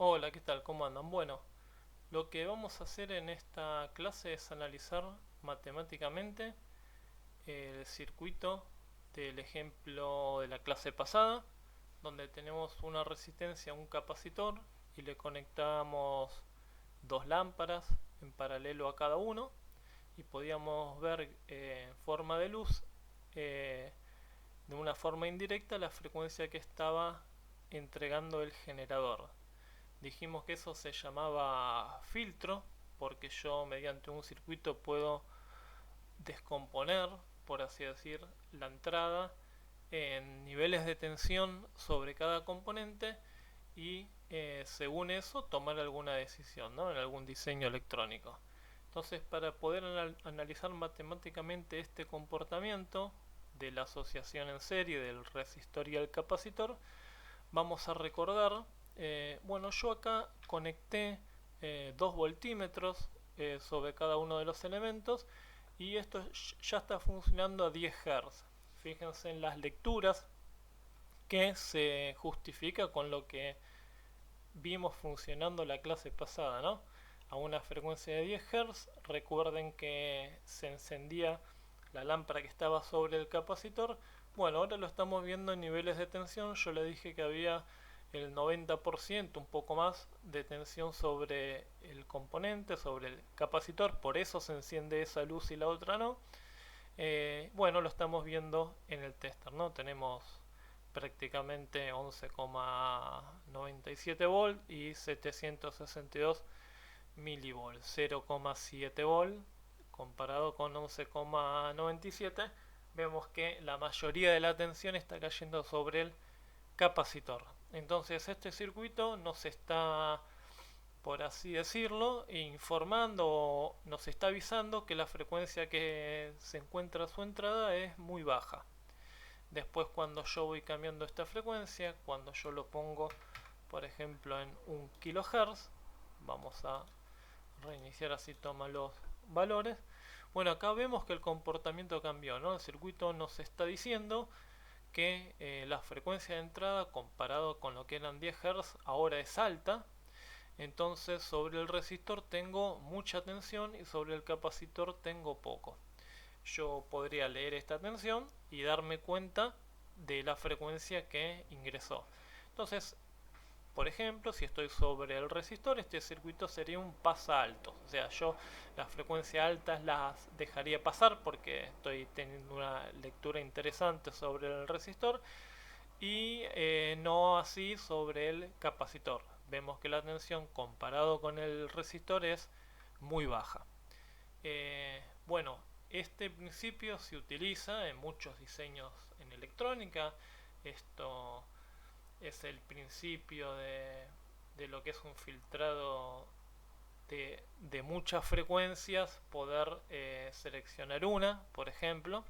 Hola, ¿qué tal? ¿Cómo andan? Bueno, lo que vamos a hacer en esta clase es analizar matemáticamente el circuito del ejemplo de la clase pasada, donde tenemos una resistencia a un capacitor y le conectamos dos lámparas en paralelo a cada uno y podíamos ver en forma de luz, eh, de una forma indirecta, la frecuencia que estaba entregando el generador. Dijimos que eso se llamaba filtro, porque yo mediante un circuito puedo descomponer, por así decir, la entrada en niveles de tensión sobre cada componente y según eso tomar alguna decisión, ¿no? En algún diseño electrónico. Entonces, para poder analizar matemáticamente este comportamiento de la asociación en serie del resistor y el capacitor, vamos a recordar, bueno, yo acá conecté 2 voltímetros sobre cada uno de los elementos y esto ya está funcionando a 10 Hz. Fíjense en las lecturas que se justifica con lo que vimos funcionando la clase pasada, ¿no? A una frecuencia de 10 Hz, recuerden que se encendía la lámpara que estaba sobre el capacitor. Bueno, ahora lo estamos viendo en niveles de tensión. Yo le dije que había el 90%, un poco más, de tensión sobre el componente, sobre el capacitor, por eso se enciende esa luz y la otra no. Bueno, lo estamos viendo en el tester, ¿no? Tenemos prácticamente 11,97 volt y 762 milivolts, 0,7 volt comparado con 11,97. Vemos que la mayoría de la tensión está cayendo sobre el capacitor. Entonces este circuito nos está, por así decirlo, informando o nos está avisando que la frecuencia que se encuentra a su entrada es muy baja. Después, cuando yo voy cambiando esta frecuencia, cuando yo lo pongo por ejemplo en 1 kHz, vamos a reiniciar, así toma los valores. Bueno, acá vemos que el comportamiento cambió, ¿no? El circuito nos está diciendo que la frecuencia de entrada comparado con lo que eran 10 Hz ahora es alta. Entonces sobre el resistor tengo mucha tensión y sobre el capacitor tengo poco. Yo podría leer esta tensión y darme cuenta de la frecuencia que ingresó. Entonces, por ejemplo, si estoy sobre el resistor, este circuito sería un pasa alto. O sea, yo las frecuencias altas las dejaría pasar porque estoy teniendo una lectura interesante sobre el resistor y no así sobre el capacitor. Vemos que la tensión comparado con el resistor es muy baja. Bueno, este principio se utiliza en muchos diseños en electrónica. Esto es el principio de lo que es un filtrado de muchas frecuencias, poder seleccionar una, por ejemplo.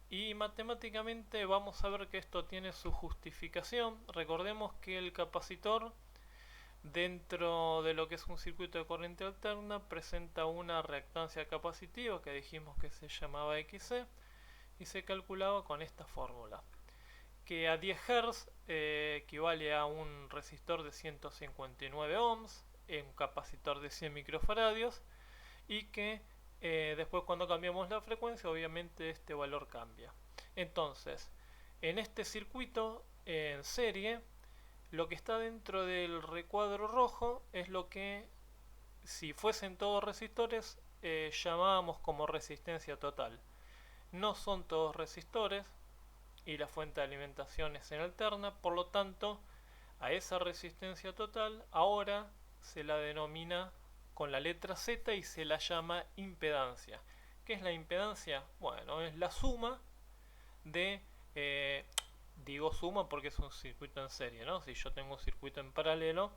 Y matemáticamente vamos a ver que esto tiene su justificación. Recordemos que el capacitor, dentro de lo que es un circuito de corriente alterna, presenta una reactancia capacitiva que dijimos que se llamaba XC y se calculaba con esta fórmula, que a 10 Hz equivale a un resistor de 159 ohms, un capacitor de 100 microfaradios y que después, cuando cambiamos la frecuencia, obviamente este valor cambia. Entonces, en este circuito en serie, lo que está dentro del recuadro rojo es lo que, si fuesen todos resistores, llamábamos como resistencia total. No son todos resistores y la fuente de alimentación es en alterna, por lo tanto, a esa resistencia total ahora se la denomina con la letra Z y se la llama impedancia. ¿Qué es la impedancia? Bueno, es la suma de, digo suma porque es un circuito en serie, ¿no? Si yo tengo un circuito en paralelo,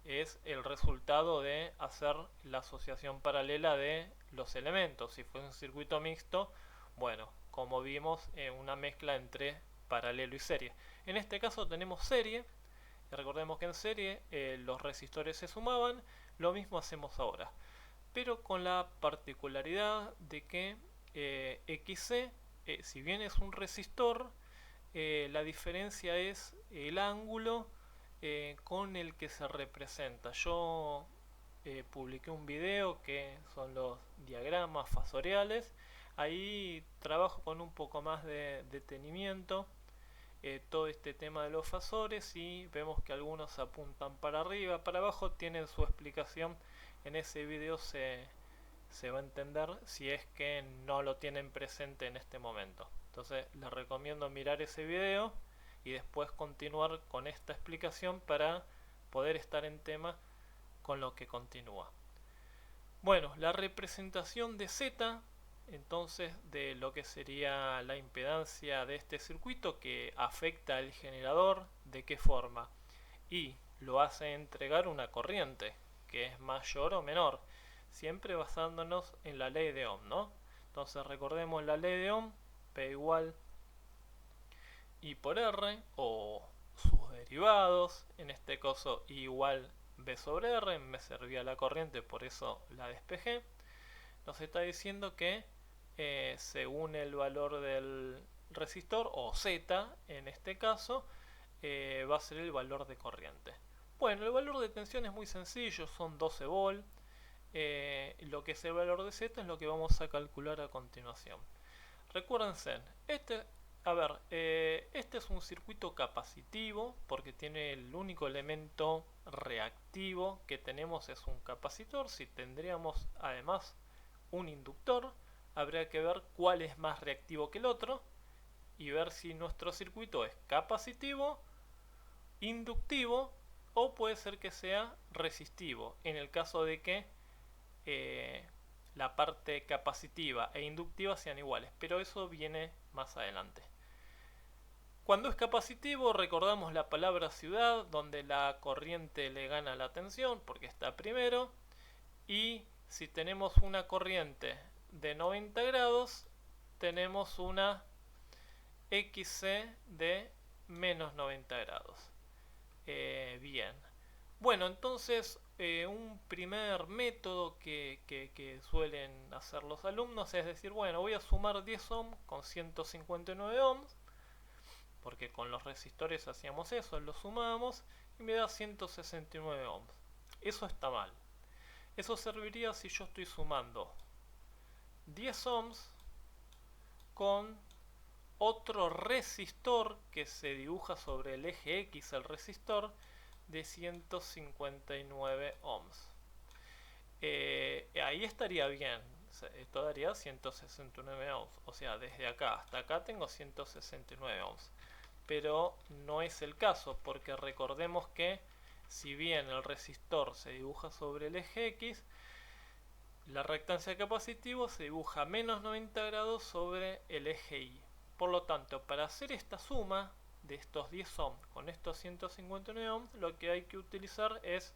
es el resultado de hacer la asociación paralela de los elementos. Si fuese un circuito mixto, bueno, como vimos, una mezcla entre paralelo y serie. En este caso tenemos serie. Recordemos que en serie los resistores se sumaban. Lo mismo hacemos ahora, pero con la particularidad de que XC, si bien es un resistor, la diferencia es el ángulo con el que se representa. Yo publiqué un video que son los diagramas fasoriales. Ahí trabajo con un poco más de detenimiento todo este tema de los fasores y vemos que algunos apuntan para arriba, para abajo. Tienen su explicación en ese video, se va a entender si es que no lo tienen presente en este momento. Entonces les recomiendo mirar ese video y después continuar con esta explicación para poder estar en tema con lo que continúa. Bueno, la representación de Z, entonces, de lo que sería la impedancia de este circuito que afecta al generador, ¿de qué forma? Y lo hace entregar una corriente que es mayor o menor, siempre basándonos en la ley de Ohm, ¿no? Entonces recordemos la ley de Ohm, P igual I por R, o sus derivados, en este caso I igual B sobre R, me servía la corriente, por eso la despejé. Nos está diciendo que según el valor del resistor, o Z en este caso, va a ser el valor de corriente. Bueno, el valor de tensión es muy sencillo, son 12 volt. Lo que es el valor de Z es lo que vamos a calcular a continuación. Recuérdense, este es un circuito capacitivo porque tiene el único elemento reactivo que tenemos es un capacitor. Si tendríamos además un inductor, habría que ver cuál es más reactivo que el otro y ver si nuestro circuito es capacitivo, inductivo o puede ser que sea resistivo, en el caso de que la parte capacitiva e inductiva sean iguales, pero eso viene más adelante. Cuando es capacitivo, recordamos la palabra ciudad, donde la corriente le gana la tensión porque está primero, y si tenemos una corriente de 90 grados, tenemos una XC de menos 90 grados. Bien. Bueno, entonces un primer método que suelen hacer los alumnos es decir, bueno, voy a sumar 10 ohms con 159 ohms, porque con los resistores hacíamos eso, lo sumábamos y me da 169 ohms. Eso está mal. Eso serviría si yo estoy sumando 10 ohms con otro resistor que se dibuja sobre el eje X, el resistor, de 159 ohms. Ahí estaría bien, esto daría 169 ohms, o sea, desde acá hasta acá tengo 169 ohms. Pero no es el caso, porque recordemos que si bien el resistor se dibuja sobre el eje X, la reactancia de capacitivo se dibuja a menos 90 grados sobre el eje Y. Por lo tanto, para hacer esta suma de estos 10 ohms con estos 159 ohms, lo que hay que utilizar es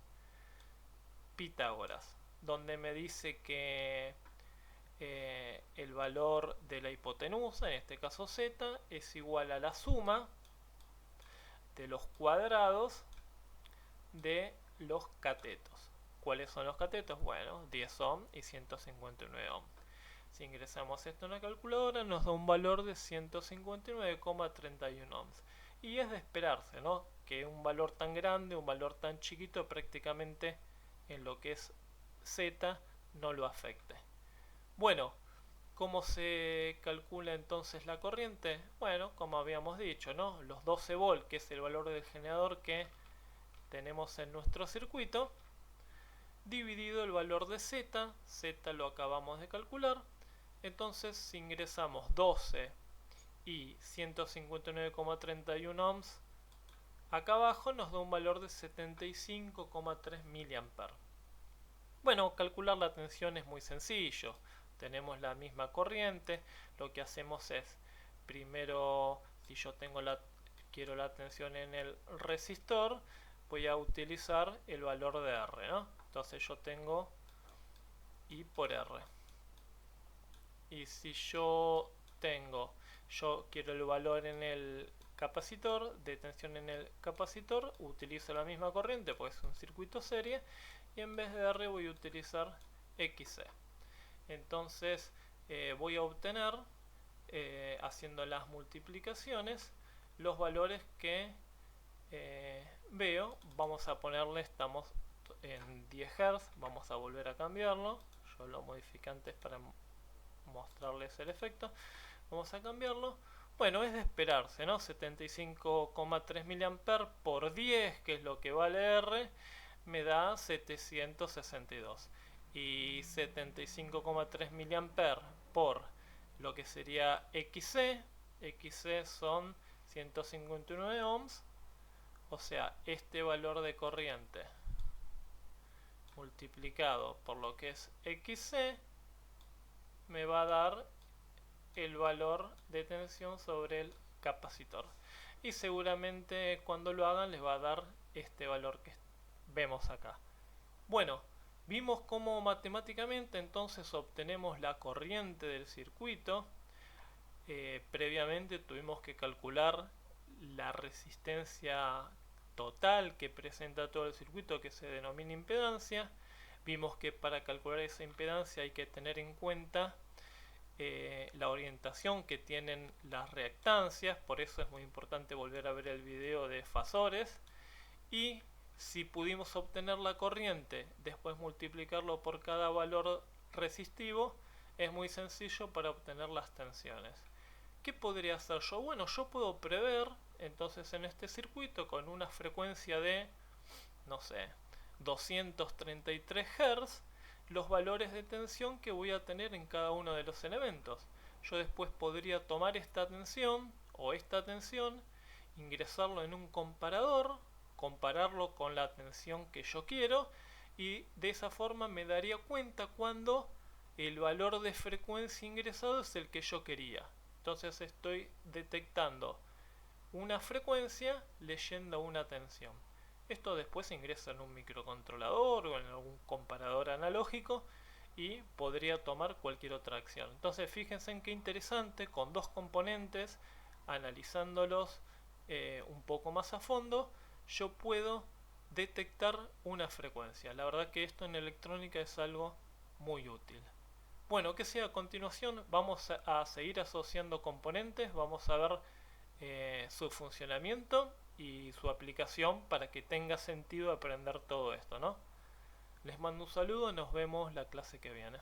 Pitágoras, donde me dice que el valor de la hipotenusa, en este caso Z, es igual a la suma de los cuadrados de los catetos. ¿Cuáles son los catetos? Bueno, 10 ohm y 159 ohm. Si ingresamos esto en la calculadora nos da un valor de 159,31 ohms. Y es de esperarse, ¿no?, que un valor tan grande, un valor tan chiquito, prácticamente en lo que es Z no lo afecte. Bueno, ¿cómo se calcula entonces la corriente? Bueno, como habíamos dicho, ¿no?, los 12 volt, que es el valor del generador que tenemos en nuestro circuito, dividido el valor de Z, Z lo acabamos de calcular. Entonces, si ingresamos 12 y 159,31 ohms acá abajo, nos da un valor de 75,3 mA. Bueno, calcular la tensión es muy sencillo. Tenemos la misma corriente. Lo que hacemos es, primero, si yo quiero la tensión en el resistor, voy a utilizar el valor de R, ¿no? Entonces yo tengo I por R. Y si yo quiero el valor en el capacitor, de tensión en el capacitor, utilizo la misma corriente porque es un circuito serie, y en vez de R voy a utilizar XC. Entonces voy a obtener, haciendo las multiplicaciones, los valores que veo, vamos a ponerle, estamos en 10 Hz, vamos a volver a cambiarlo, yo lo modifiqué antes para mostrarles el efecto, vamos a cambiarlo. Bueno, es de esperarse, ¿no? 75,3 mA por 10, que es lo que vale R, me da 762. Y 75,3 mA por lo que sería XC, XC son 159 ohms, o sea, este valor de corriente multiplicado por lo que es XC me va a dar el valor de tensión sobre el capacitor. Y seguramente cuando lo hagan les va a dar este valor que vemos acá. Bueno, vimos cómo matemáticamente entonces obtenemos la corriente del circuito. Previamente tuvimos que calcular la resistencia total que presenta todo el circuito, que se denomina impedancia. Vimos que para calcular esa impedancia hay que tener en cuenta la orientación que tienen las reactancias, por eso es muy importante volver a ver el video de fasores. Y si pudimos obtener la corriente, después multiplicarlo por cada valor resistivo, es muy sencillo para obtener las tensiones. ¿Qué podría hacer yo? Bueno, yo puedo prever, entonces en este circuito con una frecuencia de, no sé, 233 Hz, los valores de tensión que voy a tener en cada uno de los elementos. Yo después podría tomar esta tensión o esta tensión, ingresarlo en un comparador, compararlo con la tensión que yo quiero y de esa forma me daría cuenta cuando el valor de frecuencia ingresado es el que yo quería. Entonces estoy detectando una frecuencia leyendo una tensión. Esto después se ingresa en un microcontrolador o en algún comparador analógico y podría tomar cualquier otra acción. Entonces fíjense en qué interesante, con dos componentes, analizándolos un poco más a fondo, yo puedo detectar una frecuencia. La verdad que esto en electrónica es algo muy útil. Bueno, que sea a continuación vamos a seguir asociando componentes, vamos a ver su funcionamiento y su aplicación para que tenga sentido aprender todo esto, ¿no? Les mando un saludo, nos vemos la clase que viene.